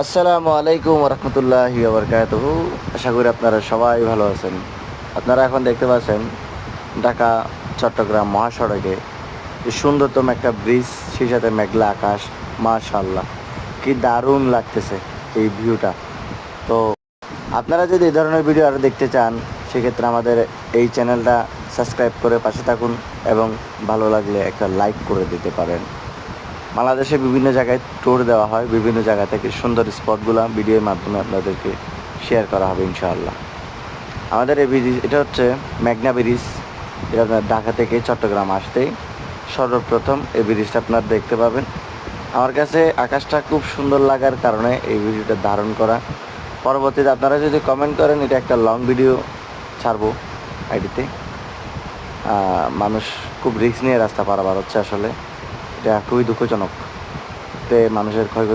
আসসালামু আলাইকুম রহমতুল্লাহি বারাকাতুহু। আশা করি আপনারা সবাই ভালো আছেন। আপনারা এখন দেখতে পাচ্ছেন ঢাকা চট্টগ্রাম মহাসড়কে যে সুন্দরতম একটা ব্রিজ, সেই সাথে মেঘলা আকাশ। মাশাআল্লাহ, কি দারুণ লাগতেছে এই ভিউটা। তো আপনারা যদি এই ধরনের ভিডিও আরও দেখতে চান, সেক্ষেত্রে আমাদের এই চ্যানেলটা সাবস্ক্রাইব করে পাশে থাকুন এবং ভালো লাগলে একটা লাইক করে দিতে পারেন। বাংলাদেশে বিভিন্ন জায়গায় ট্যুর দেওয়া হয়, বিভিন্ন জায়গা থেকে সুন্দর স্পটগুলো ভিডিওর মাধ্যমে আপনাদেরকে শেয়ার করা হবে ইনশাআল্লাহ। আমাদের এই ব্রিজ, এটা হচ্ছে মেঘনা ব্রিজ। এটা আপনার ঢাকা থেকে চট্টগ্রাম আসতেই সর্বপ্রথম এই ব্রিজটা আপনার দেখতে পাবেন। আমার কাছে আকাশটা খুব সুন্দর লাগার কারণে এই ভিডিওটা ধারণ করা। পরবর্তীতে আপনারা যদি কমেন্ট করেন, এটা একটা লং ভিডিও ছাড়বো আইডিতে। মানুষ খুব রিস্ক নিয়ে রাস্তা পারাপার হচ্ছে, আসলে এটা খুবই দুঃখজনক। মানুষের ক্ষয়ক্ষতি